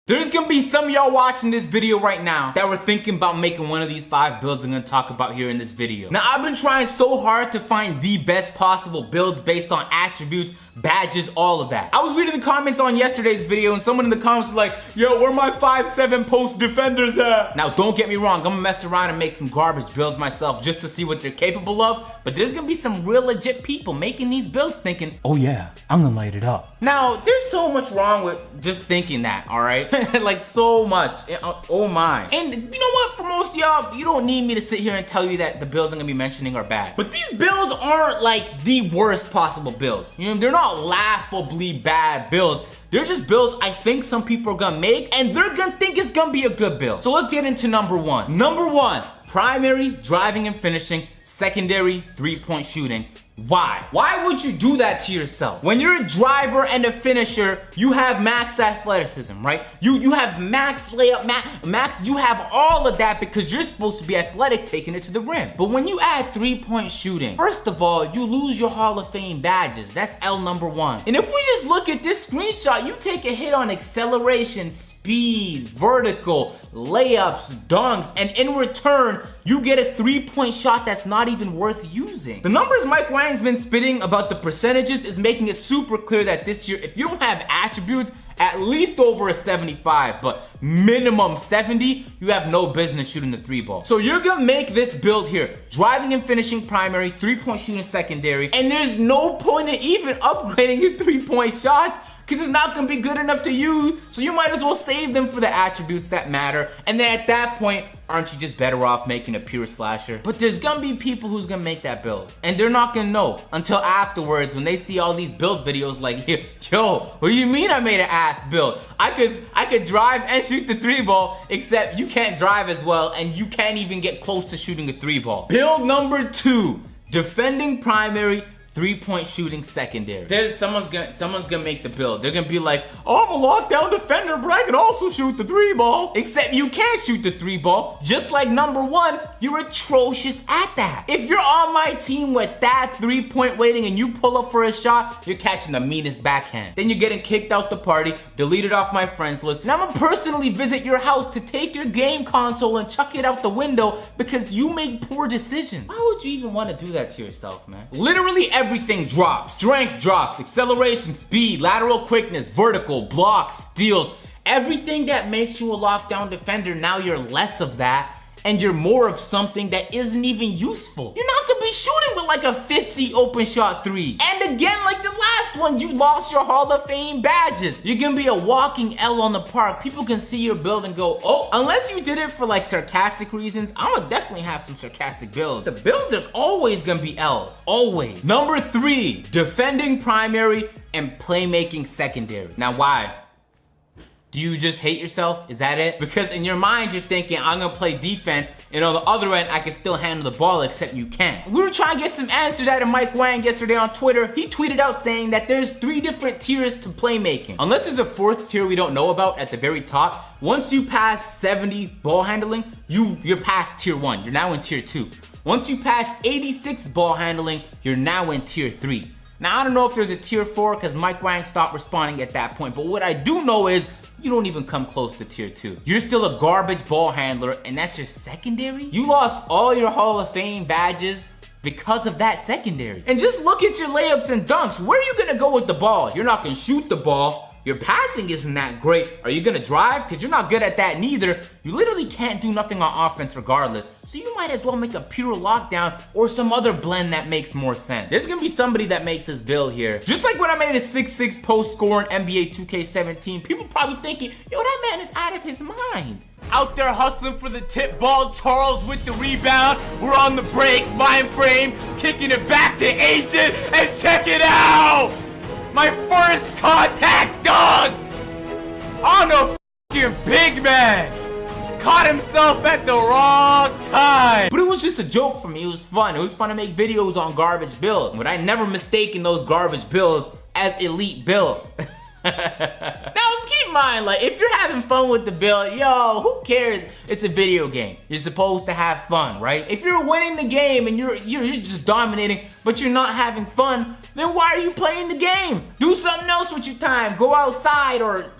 There's gonna be some of y'all watching this video right now that were thinking about making one of these 5 builds I'm gonna talk about here in this video. Now, I've been trying so hard to find the best possible builds based on attributes, badges, all of that. I was reading the comments on yesterday's video and someone in the comments was like, yo, where my 5'7" post defenders at? Now, don't get me wrong, I'm gonna mess around and make some garbage builds myself just to see what they're capable of, but there's gonna be some real legit people making these builds thinking, oh yeah, I'm gonna light it up. Now, there's so much wrong with just thinking that, all right? Like so much, oh my. And you know what, for most of y'all, you don't need me to sit here and tell you that the builds I'm gonna be mentioning are bad. But these builds aren't like the worst possible builds. You know, they're not laughably bad builds. They're just builds I think some people are gonna make and they're gonna think it's gonna be a good build. So let's get into number one. Number one, primary, driving and finishing, secondary, 3-point shooting. Why? Why would you do that to yourself? When you're a driver and a finisher, you have max athleticism, right? You have max layup, max, you have all of that because you're supposed to be athletic taking it to the rim. But when you add 3-point shooting, first of all, you lose your Hall of Fame badges. That's L number one. And if we just look at this screenshot, you take a hit on acceleration, speed, vertical, layups, dunks, and in return, you get a 3-point shot that's not even worth using. The numbers Mike Wang's been spitting about the percentages is making it super clear that this year, if you don't have attributes, at least over a 75, but minimum 70, you have no business shooting the 3-ball. So you're gonna make this build here, driving and finishing primary, 3-point shooting secondary, and there's no point in even upgrading your 3-point shots because it's not gonna be good enough to use, so you might as well save them for the attributes that matter, and then at that point, aren't you just better off making a pure slasher? But there's gonna be people who's gonna make that build, and they're not gonna know until afterwards when they see all these build videos like, yo, what do you mean I made an ass build? I could drive and shoot the 3-ball, except you can't drive as well, and you can't even get close to shooting a 3-ball. Build number 2, defending primary, 3-point shooting secondary. Someone's gonna make the build. They're gonna be like, oh, I'm a lockdown defender, but I can also shoot the 3-ball. Except you can't shoot the 3-ball. Just like number 1, you're atrocious at that. If you're on my team with that 3-point weighting and you pull up for a shot, you're catching the meanest backhand. Then you're getting kicked out the party, deleted off my friends list, and I'm gonna personally visit your house to take your game console and chuck it out the window because you make poor decisions. Why would you even want to do that to yourself, man? Literally everything drops. Strength drops, acceleration, speed, lateral quickness, vertical, blocks, steals. Everything that makes you a lockdown defender, now you're less of that and you're more of something that isn't even useful. You're not gonna be shooting with like a 50 open shot 3. And again, like the last one, you lost your Hall of Fame badges. You're gonna be a walking L on the park. People can see your build and go, oh, unless you did it for like sarcastic reasons, I'm gonna definitely have some sarcastic builds. The builds are always gonna be L's, always. Number 3, defending primary and playmaking secondary. Now why? Do you just hate yourself? Is that it? Because in your mind, you're thinking, I'm gonna play defense, and on the other end, I can still handle the ball, except you can't. We were trying to get some answers out of Mike Wang yesterday on Twitter. He tweeted out saying that there's 3 different tiers to playmaking. Unless there's a 4th tier we don't know about at the very top, once you pass 70 ball handling, you're past tier 1. You're now in tier 2. Once you pass 86 ball handling, you're now in tier 3. Now, I don't know if there's a tier 4 because Mike Wang stopped responding at that point, but what I do know is you don't even come close to tier 2. You're still a garbage ball handler and that's your secondary? You lost all your Hall of Fame badges because of that secondary. And just look at your layups and dunks. Where are you gonna go with the ball? You're not gonna shoot the ball. Your passing isn't that great. Are you gonna drive? Because you're not good at that neither. You literally can't do nothing on offense regardless. So you might as well make a pure lockdown or some other blend that makes more sense. There's gonna be somebody that makes this build here. Just like when I made a 6'6" post score in NBA 2K17, people probably thinking, yo, that man is out of his mind. Out there hustling for the tip ball, Charles with the rebound. We're on the break, mind frame, kicking it back to Agent, and check it out! My first contact dunk on a fucking big man. Caught himself at the wrong time. But it was just a joke for me. It was fun. It was fun to make videos on garbage builds. But I never mistaken those garbage builds as elite builds. Now, keep in mind, like, if you're having fun with the build, yo, who cares? It's a video game. You're supposed to have fun, right? If you're winning the game and you're just dominating, but you're not having fun, then why are you playing the game? Do something else with your time. Go outside or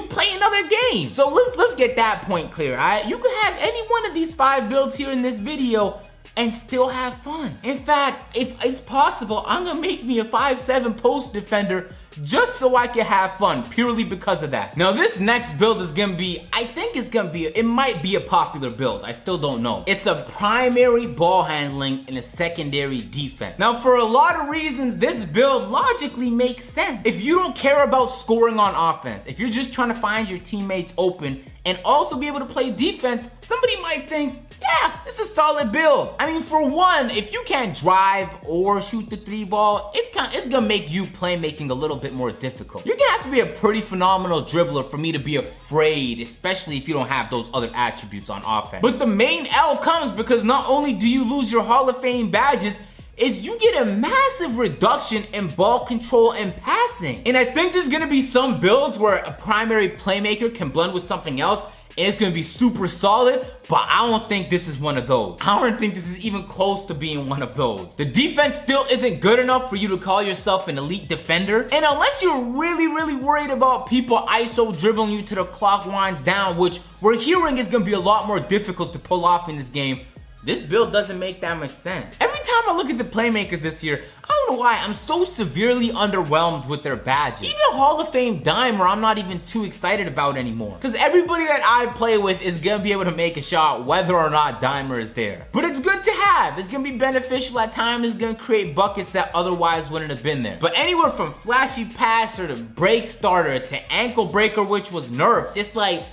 play another game. So let's get that point clear, all right? You could have any one of these 5 builds here in this video and still have fun. In fact, if it's possible, I'm gonna make me a 5'7" post defender just so I can have fun, purely because of that. Now this next build is gonna be, it might be a popular build, I still don't know. It's a primary ball handling and a secondary defense. Now for a lot of reasons, this build logically makes sense. If you don't care about scoring on offense, if you're just trying to find your teammates open and also be able to play defense, somebody might think, yeah, it's a solid build. I mean, for one, if you can't drive or shoot the 3 ball, it's gonna make you playmaking a little bit more difficult. You're gonna have to be a pretty phenomenal dribbler for me to be afraid, especially if you don't have those other attributes on offense. But the main L comes because not only do you lose your Hall of Fame badges, is you get a massive reduction in ball control and passing. And I think there's gonna be some builds where a primary playmaker can blend with something else and it's gonna be super solid, but I don't think this is one of those. I don't think this is even close to being one of those. The defense still isn't good enough for you to call yourself an elite defender, and unless you're really worried about people ISO dribbling you to the clock winds down, which we're hearing is gonna be a lot more difficult to pull off in this game, this build doesn't make that much sense. Every time I look at the playmakers this year, I don't know why, I'm so severely underwhelmed with their badges. Even Hall of Fame Dimer, I'm not even too excited about anymore. Because everybody that I play with is gonna be able to make a shot whether or not Dimer is there. But it's good to have. It's gonna be beneficial at times. It's gonna create buckets that otherwise wouldn't have been there. But anywhere from flashy passer to break starter to ankle breaker, which was nerfed, it's like,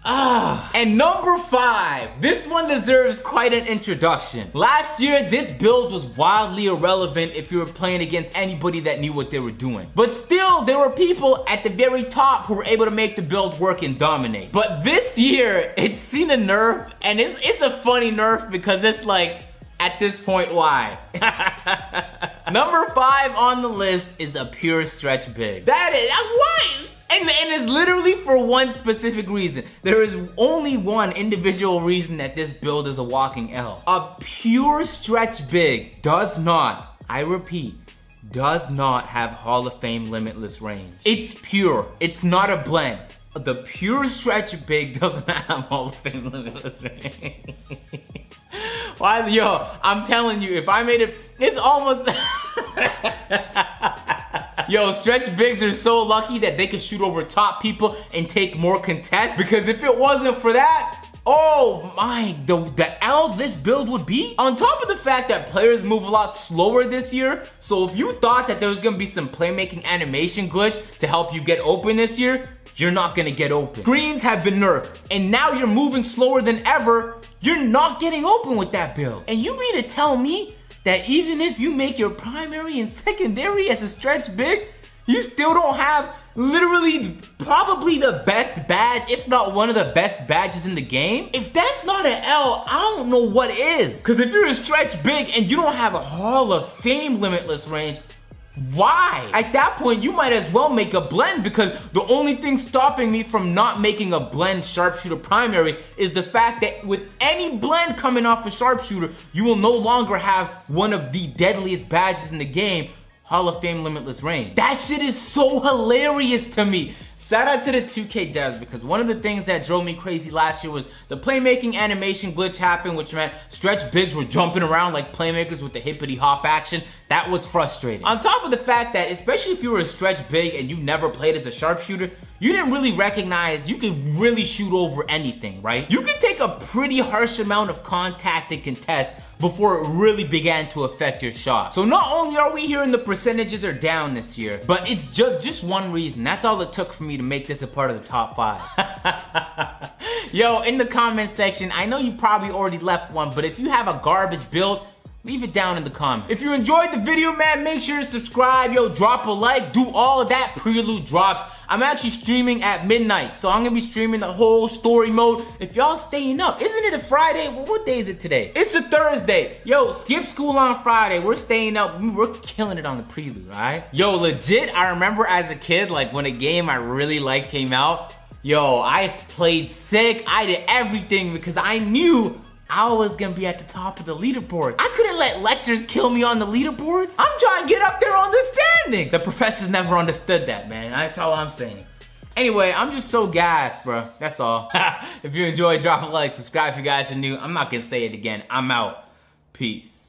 and number 5, this one deserves quite an introduction. Last year, this build was wildly irrelevant if you were playing against anybody that knew what they were doing. But still, there were people at the very top who were able to make the build work and dominate. But this year, it's seen a nerf, and it's a funny nerf because it's like, at this point, why? Number 5 on the list is a pure stretch big. That is, why? And it's literally for one specific reason. There is only one individual reason that this build is a walking L. A pure stretch big does not, I repeat, does not have Hall of Fame limitless range. It's pure, it's not a blend. The pure stretch big doesn't have Hall of Fame limitless range. Why, yo, I'm telling you, if I made it, it's almost... Yo, stretch bigs are so lucky that they can shoot over top people and take more contests, because if it wasn't for that, oh my, the L this build would be. On top of the fact that players move a lot slower this year, so if you thought that there was gonna be some playmaking animation glitch to help you get open this year, you're not gonna get open. Screens have been nerfed, and now you're moving slower than ever, you're not getting open with that build. And you mean to tell me that even if you make your primary and secondary as a stretch big, you still don't have literally probably the best badge, if not one of the best badges in the game? If that's not an L, I don't know what is. Because if you're a stretch big and you don't have a Hall of Fame limitless range, why? At that point, you might as well make a blend, because the only thing stopping me from not making a blend sharpshooter primary is the fact that with any blend coming off a sharpshooter, you will no longer have one of the deadliest badges in the game, Hall of Fame limitless range. That shit is so hilarious to me. Shout out to the 2K devs, because one of the things that drove me crazy last year was the playmaking animation glitch happened, which meant stretch bigs were jumping around like playmakers with the hippity hop action. That was frustrating. On top of the fact that, especially if you were a stretch big and you never played as a sharpshooter, you didn't really recognize you could really shoot over anything, right? You could take a pretty harsh amount of contact and contest before it really began to affect your shot. So not only are we hearing the percentages are down this year, but it's just one reason. That's all it took for me to make this a part of the top 5. Yo, in the comment section, I know you probably already left one, but if you have a garbage build, Leave it down in the comments. If you enjoyed the video, man, make sure to subscribe. Yo, drop a like, do all of that. Prelude drops. I'm actually streaming at midnight, so I'm gonna be streaming the whole story mode. If y'all staying up, isn't it a Friday? Well, what day is it today? It's a Thursday. Yo, skip school on Friday. We're staying up. We're killing it on the Prelude, all right? Yo, legit, I remember as a kid, like when a game I really liked came out, yo, I played sick. I did everything because I knew I was gonna be at the top of the leaderboards. I couldn't let lectures kill me on the leaderboards. I'm trying to get up there on the standings. The professors never understood that, man. That's all I'm saying. Anyway, I'm just so gassed, bro. That's all. If you enjoyed, drop a like, subscribe if you guys are new. I'm not gonna say it again. I'm out. Peace.